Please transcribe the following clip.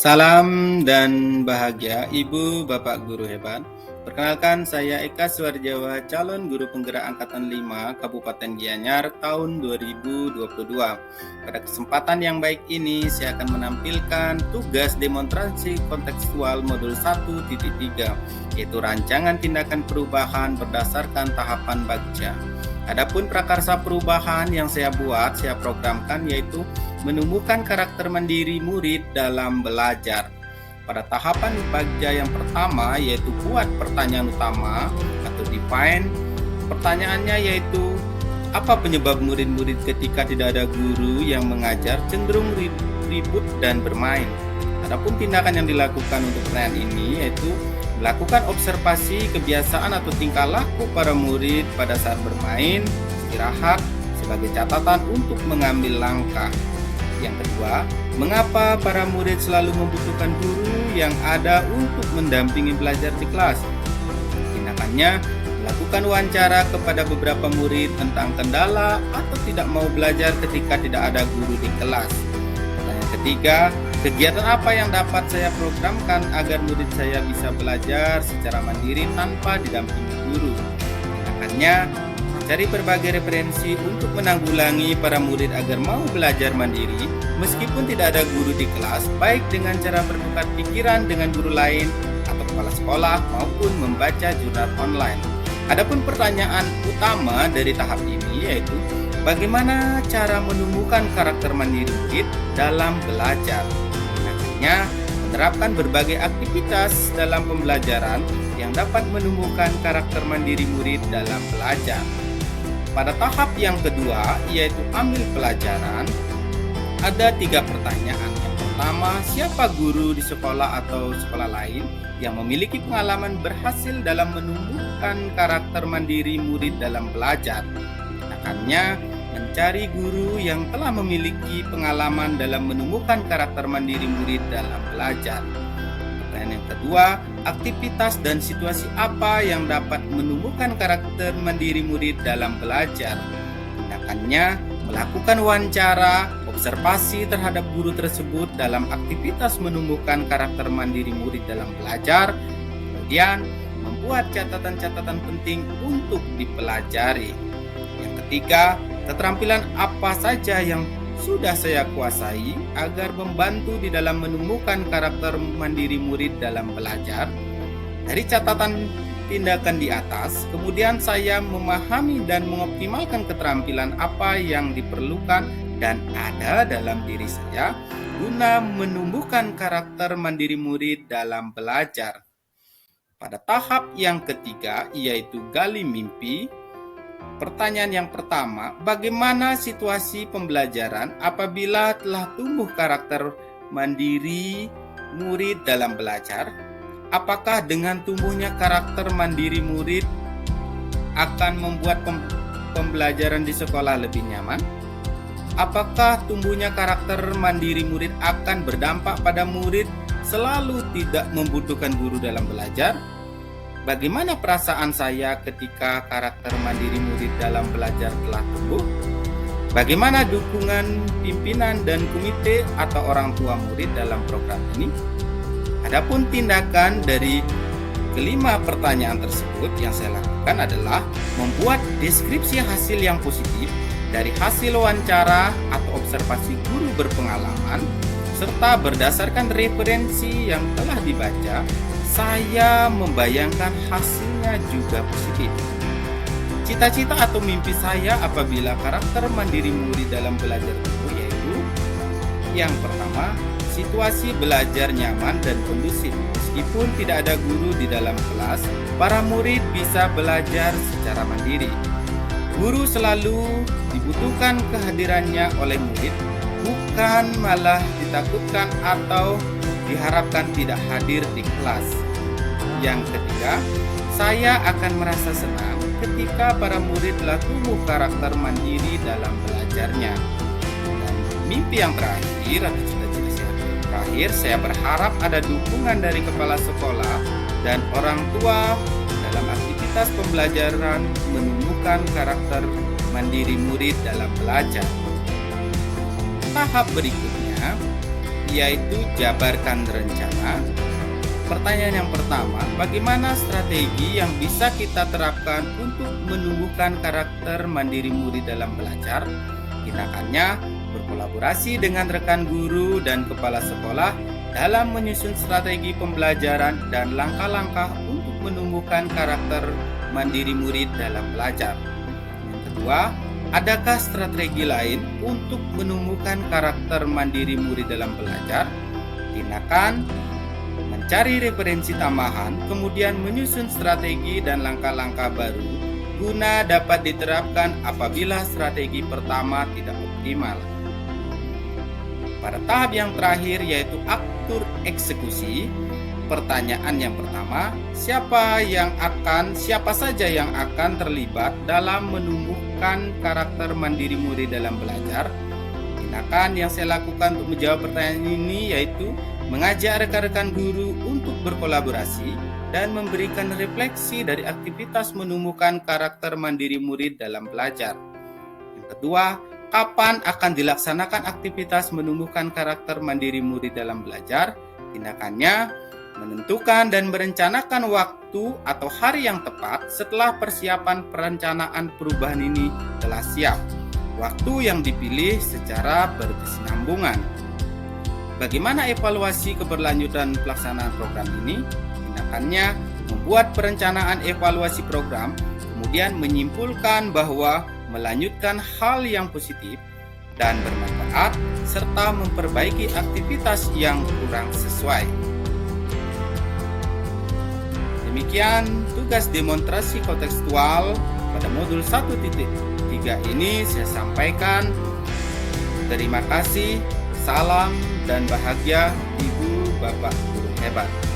Salam dan bahagia Ibu Bapak Guru hebat. Perkenalkan saya Eka Suarjawa, calon guru penggerak angkatan 5 Kabupaten Gianyar tahun 2022. Pada kesempatan yang baik ini saya akan menampilkan tugas demonstrasi kontekstual modul 1.3, yaitu rancangan tindakan perubahan berdasarkan tahapan bagja. Adapun prakarsa perubahan yang saya programkan yaitu menemukan karakter mandiri murid dalam belajar. Pada tahapan bagja yang pertama yaitu buat pertanyaan utama atau define. Pertanyaannya yaitu apa penyebab murid-murid ketika tidak ada guru yang mengajar cenderung ribut dan bermain. Adapun tindakan yang dilakukan untuk pertanyaan ini yaitu melakukan observasi kebiasaan atau tingkah laku para murid pada saat bermain, istirahat, sebagai catatan untuk mengambil langkah. Yang kedua, mengapa para murid selalu membutuhkan guru yang ada untuk mendampingi belajar di kelas? Tindakannya, melakukan wawancara kepada beberapa murid tentang kendala atau tidak mau belajar ketika tidak ada guru di kelas. Pertanyaan ketiga, kegiatan apa yang dapat saya programkan agar murid saya bisa belajar secara mandiri tanpa didampingi guru? Tindakannya, cari berbagai referensi untuk menanggulangi para murid agar mau belajar mandiri meskipun tidak ada guru di kelas, baik dengan cara bertukar pikiran dengan guru lain atau kepala sekolah maupun membaca jurnal online. Adapun pertanyaan utama dari tahap ini yaitu bagaimana cara menemukan karakter mandiri murid dalam belajar. Tindakannya menerapkan berbagai aktivitas dalam pembelajaran yang dapat menemukan karakter mandiri murid dalam belajar. Pada tahap yang kedua, yaitu ambil pelajaran, ada 3 pertanyaan. Yang pertama, siapa guru di sekolah atau sekolah lain yang memiliki pengalaman berhasil dalam menumbuhkan karakter mandiri murid dalam belajar? Tindakannya, mencari guru yang telah memiliki pengalaman dalam menumbuhkan karakter mandiri murid dalam belajar. Pertanyaan yang kedua, aktivitas dan situasi apa yang dapat menumbuhkan karakter mandiri murid dalam belajar? Tindakannya, melakukan wawancara, observasi terhadap guru tersebut dalam aktivitas menumbuhkan karakter mandiri murid dalam belajar, kemudian membuat catatan-catatan penting untuk dipelajari. Yang ketiga, keterampilan apa saja yang sudah saya kuasai agar membantu di dalam menumbuhkan karakter mandiri murid dalam belajar. Dari catatan tindakan di atas, kemudian saya memahami dan mengoptimalkan keterampilan apa yang diperlukan dan ada dalam diri saya guna menumbuhkan karakter mandiri murid dalam belajar. Pada tahap yang ketiga yaitu gali mimpi. Pertanyaan yang pertama, bagaimana situasi pembelajaran apabila telah tumbuh karakter mandiri murid dalam belajar? Apakah dengan tumbuhnya karakter mandiri murid akan membuat pembelajaran di sekolah lebih nyaman? Apakah tumbuhnya karakter mandiri murid akan berdampak pada murid selalu tidak membutuhkan guru dalam belajar? Bagaimana perasaan saya ketika karakter mandiri murid dalam belajar telah tumbuh? Bagaimana dukungan pimpinan dan komite atau orang tua murid dalam program ini? Adapun tindakan dari kelima pertanyaan tersebut yang saya lakukan adalah membuat deskripsi hasil yang positif dari hasil wawancara atau observasi guru berpengalaman, serta berdasarkan referensi yang telah dibaca, saya membayangkan hasilnya juga positif. Cita-cita atau mimpi saya apabila karakter mandiri murid dalam belajar itu yaitu yang pertama, situasi belajar nyaman dan kondusif. Meskipun tidak ada guru di dalam kelas, para murid bisa belajar secara mandiri. Guru selalu dibutuhkan kehadirannya oleh murid, bukan malah ditakutkan atau diharapkan tidak hadir di kelas. Yang ketiga, saya akan merasa senang ketika para murid telah tumbuh karakter mandiri dalam belajarnya. Dan mimpi yang terakhir atau cita-cita saya terakhir, saya berharap ada dukungan dari kepala sekolah dan orang tua dalam aktivitas pembelajaran menumbuhkan karakter mandiri murid dalam belajar. Tahap berikutnya yaitu jabarkan rencana. Pertanyaan yang pertama, bagaimana strategi yang bisa kita terapkan untuk menumbuhkan karakter mandiri murid dalam belajar? Tindakannya berkolaborasi dengan rekan guru dan kepala sekolah dalam menyusun strategi pembelajaran dan langkah-langkah untuk menumbuhkan karakter mandiri murid dalam belajar. Yang kedua, adakah strategi lain untuk menumbuhkan karakter mandiri murid dalam belajar? Tindakan mencari referensi tambahan, kemudian menyusun strategi dan langkah-langkah baru guna dapat diterapkan apabila strategi pertama tidak optimal. Pada tahap yang terakhir yaitu atur eksekusi, pertanyaan yang pertama, siapa saja yang akan terlibat dalam menumbuhkan karakter mandiri murid dalam belajar? Tindakan yang saya lakukan untuk menjawab pertanyaan ini yaitu mengajak rekan-rekan guru untuk berkolaborasi dan memberikan refleksi dari aktivitas menumbuhkan karakter mandiri murid dalam belajar. Yang kedua, kapan akan dilaksanakan aktivitas menumbuhkan karakter mandiri murid dalam belajar? Tindakannya menentukan dan merencanakan waktu atau hari yang tepat setelah persiapan perencanaan perubahan ini telah siap. Waktu yang dipilih secara berkesinambungan. Bagaimana evaluasi keberlanjutan pelaksanaan program ini? Tindakannya membuat perencanaan evaluasi program, kemudian menyimpulkan bahwa melanjutkan hal yang positif dan bermanfaat, serta memperbaiki aktivitas yang kurang sesuai. Demikian tugas demonstrasi kontekstual pada modul 1.3 ini saya sampaikan. Terima kasih. Salam dan bahagia Ibu Bapak Guru Hebat.